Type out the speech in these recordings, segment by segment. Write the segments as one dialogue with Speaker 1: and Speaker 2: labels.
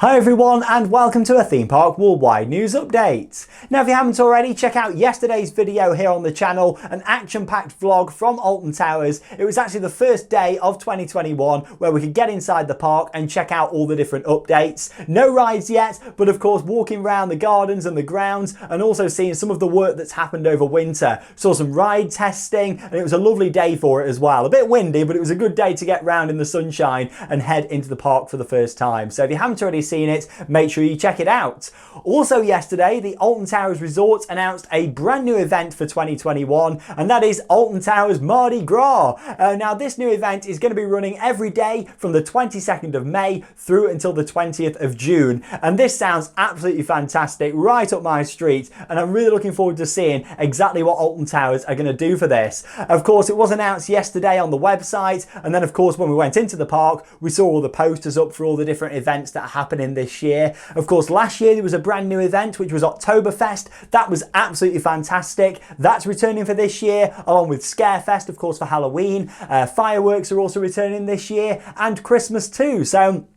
Speaker 1: Hi everyone and welcome to a Theme Park Worldwide News Update. Now if you haven't already, check out yesterday's video here on the channel, an action-packed vlog from Alton Towers. It was actually the first day of 2021 where we could get inside the park and check out all the different updates. No rides yet, but of course walking around the gardens and the grounds and also seeing some of the work that's happened over winter. Saw some ride testing and it was a lovely day for it as well. A bit windy, but it was a good day to get round in the sunshine and head into the park for the first time. So if you haven't already seen it, make sure you check it out. Also yesterday, the Alton Towers Resort announced a brand new event for 2021, and that is Alton Towers Mardi Gras. Now this new event is going to be running every day from the 22nd of May through until the 20th of June, and this sounds absolutely fantastic, right up my street, and I'm really looking forward to seeing exactly what Alton Towers are going to do for this. Of course, it was announced yesterday on the website, and then of course when we went into the park, we saw all the posters up for all the different events that are happening this year. Of course, last year there was a brand new event which was Oktoberfest. That was absolutely fantastic. That's returning for this year, along with Scarefest, of course, for Halloween. Fireworks are also returning this year, and Christmas too. So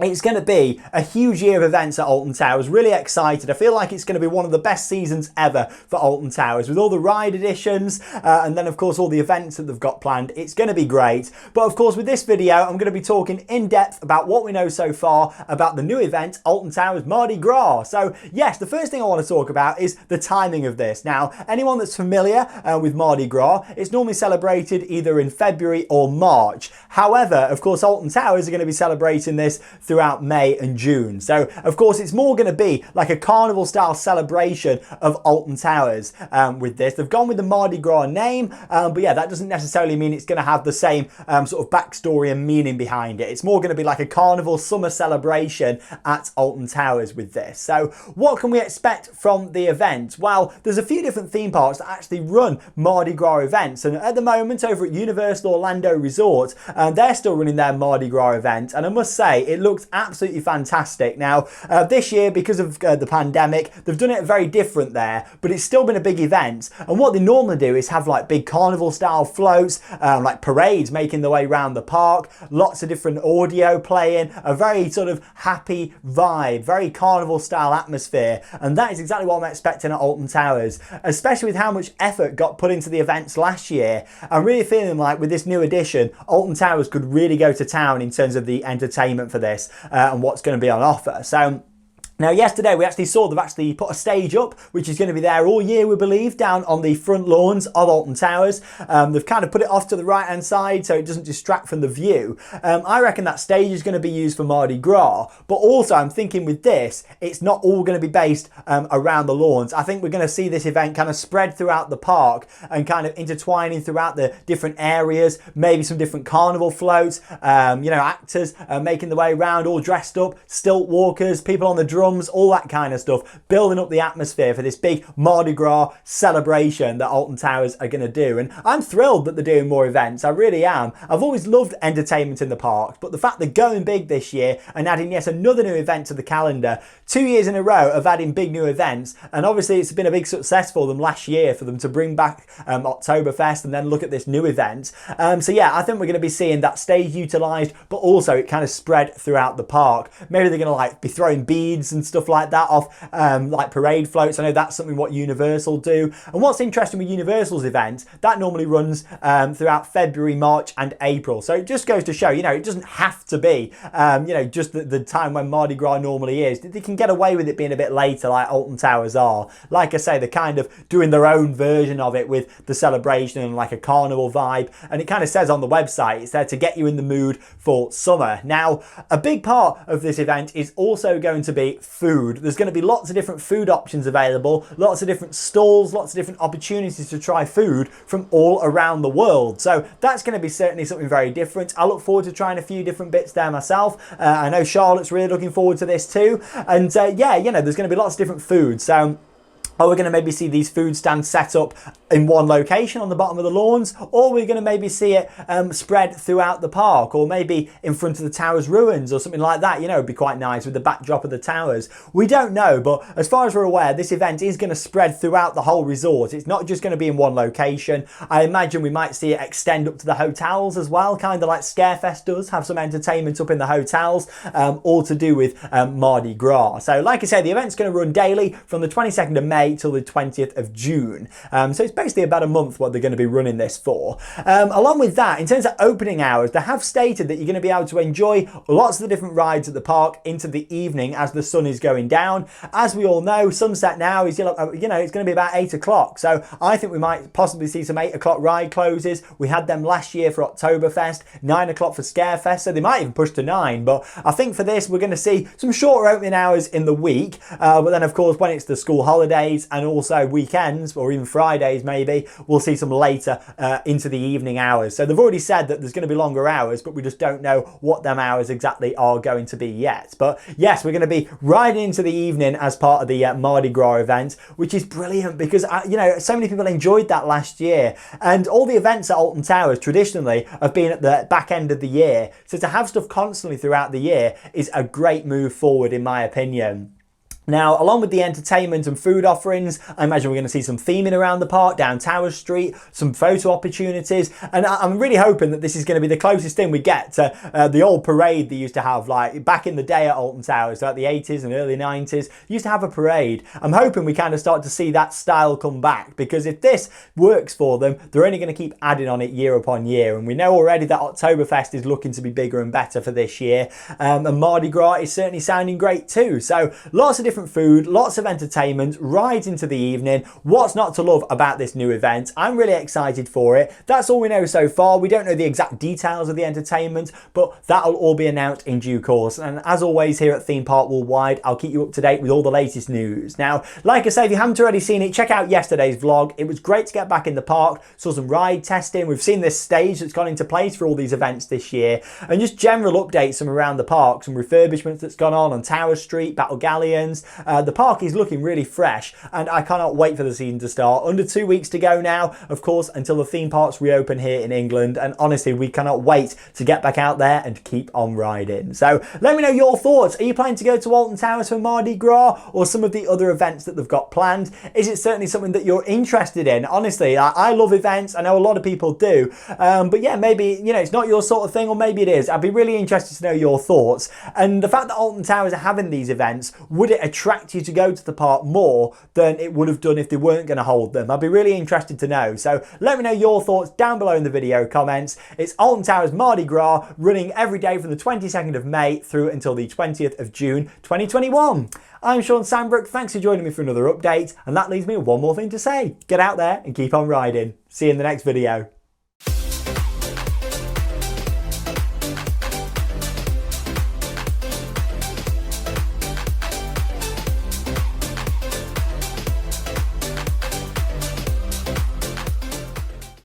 Speaker 1: it's going to be a huge year of events at Alton Towers. Really excited. I feel like it's going to be one of the best seasons ever for Alton Towers with all the ride additions and then of course all the events that they've got planned. It's going to be great. But of course with this video I'm going to be talking in depth about what we know so far about the new event Alton Towers Mardi Gras. So yes, the first thing I want to talk about is the timing of this. Now anyone that's familiar with Mardi Gras, it's normally celebrated either in February or March. However, of course Alton Towers are going to be celebrating this throughout May and June. So of course it's more going to be like a carnival style celebration of Alton Towers with this. They've gone with the Mardi Gras name, but yeah, that doesn't necessarily mean it's going to have the same sort of backstory and meaning behind it. It's more going to be like a carnival summer celebration at Alton Towers with this. So what can we expect from the event? Well, there's a few different theme parks that actually run Mardi Gras events, and at the moment over at Universal Orlando Resort, they're still running their Mardi Gras event, and I must say it looks absolutely fantastic. Now this year, because of the pandemic, they've done it very different there, but it's still been a big event, and what they normally do is have like big carnival style floats, like parades making their way around the park, lots of different audio playing, a very sort of happy vibe, very carnival style atmosphere, and that is exactly what I'm expecting at Alton Towers, especially with how much effort got put into the events last year. I'm really feeling like with this new edition, Alton Towers could really go to town in terms of the entertainment for this and what's going to be on offer. So now yesterday we actually saw they've actually put a stage up which is going to be there all year, we believe, down on the front lawns of Alton Towers. They've kind of put it off to the right hand side so it doesn't distract from the view. I reckon that stage is going to be used for Mardi Gras, but also I'm thinking with this it's not all going to be based around the lawns. I think we're going to see this event kind of spread throughout the park and kind of intertwining throughout the different areas, maybe some different carnival floats, you know, actors making their way around all dressed up, stilt walkers, people on the drums, all that kind of stuff, building up the atmosphere for this big Mardi Gras celebration that Alton Towers are going to do. And I'm thrilled that they're doing more events, I really am. I've always loved entertainment in the parks, but the fact they're going big this year and adding yet another new event to the calendar, 2 years in a row of adding big new events, and obviously it's been a big success for them last year for them to bring back Oktoberfest and then look at this new event. So yeah, I think we're going to be seeing that stage utilised, but also it kind of spread throughout the park. Maybe they're going to like be throwing beads and stuff like that off like parade floats. I know that's something what Universal do. And what's interesting with Universal's event, that normally runs throughout February, March and April. So it just goes to show, you know, it doesn't have to be, you know, just the time when Mardi Gras normally is. They can get away with it being a bit later like Alton Towers are. Like I say, they're kind of doing their own version of it with the celebration and like a carnival vibe. And it kind of says on the website, it's there to get you in the mood for summer. Now, a big part of this event is also going to be food. There's going to be lots of different food options available, lots of different stalls, lots of different opportunities to try food from all around the world. So that's going to be certainly something very different. I look forward to trying a few different bits there myself. I know Charlotte's really looking forward to this too. And yeah, you know, there's going to be lots of different food. So Are we going to maybe see these food stands set up in one location on the bottom of the lawns, or are we going to maybe see it spread throughout the park, or maybe in front of the Towers ruins or something like that? You know, it'd be quite nice with the backdrop of the Towers. We don't know, but as far as we're aware, this event is going to spread throughout the whole resort. It's not just going to be in one location. I imagine we might see it extend up to the hotels as well, kind of like Scarefest does, have some entertainment up in the hotels, all to do with Mardi Gras. So like I said, the event's going to run daily from the 22nd of May till the 20th of June. So it's basically about a month what they're going to be running this for. Along with that, in terms of opening hours, they have stated that you're going to be able to enjoy lots of the different rides at the park into the evening as the sun is going down. As we all know, sunset now is, it's going to be about 8 o'clock. So I think we might possibly see some 8 o'clock ride closes. We had them last year for Oktoberfest, 9 o'clock for Scarefest, so they might even push to 9. But I think for this, we're going to see some shorter opening hours in the week. But then, of course, when it's the school holidays and also weekends, or even Fridays maybe, we'll see some later into the evening hours. So they've already said that there's going to be longer hours, but we just don't know what them hours exactly are going to be yet. But yes, we're going to be riding into the evening as part of the Mardi Gras event, which is brilliant because, so many people enjoyed that last year. And all the events at Alton Towers traditionally have been at the back end of the year. So to have stuff constantly throughout the year is a great move forward, in my opinion. Now, along with the entertainment and food offerings, I imagine we're going to see some theming around the park, down Tower Street, some photo opportunities, and I'm really hoping that this is going to be the closest thing we get to the old parade they used to have, like back in the day at Alton Towers, like the 80s and early 90s, used to have a parade. I'm hoping we kind of start to see that style come back, because if this works for them, they're only going to keep adding on it year upon year, and we know already that Oktoberfest is looking to be bigger and better for this year, and Mardi Gras is certainly sounding great too. So lots of different food, lots of entertainment, rides into the evening. What's not to love about this new event? I'm really excited for it. That's all we know so far. We don't know the exact details of the entertainment, but that'll all be announced in due course. And as always here at Theme Park Worldwide, I'll keep you up to date with all the latest news. Now, like I say, if you haven't already seen it, check out yesterday's vlog. It was great to get back in the park, saw some ride testing. We've seen this stage that's gone into place for all these events this year, and just general updates from around the park, some refurbishments that's gone on Tower Street, Battle Galleons. The park is looking really fresh, and I cannot wait for the season to start. Under 2 weeks to go now, of course, until the theme parks reopen here in England, and honestly, we cannot wait to get back out there and keep on riding. So let me know your thoughts. Are you planning to go to Alton Towers for Mardi Gras, or some of the other events that they've got planned? Is it certainly something that you're interested in? Honestly, I love events. I know a lot of people do, but yeah, maybe it's not your sort of thing, or maybe it is. I'd be really interested to know your thoughts. And the fact that Alton Towers are having these events, would it attract you to go to the park more than it would have done if they weren't going to hold them? I'd be really interested to know. So let me know your thoughts down below in the video comments. It's Alton Towers Mardi Gras, running every day from the 22nd of May through until the 20th of June 2021. I'm Sean Sandbrook. Thanks for joining me for another update. And that leaves me with one more thing to say. Get out there and keep on riding. See you in the next video.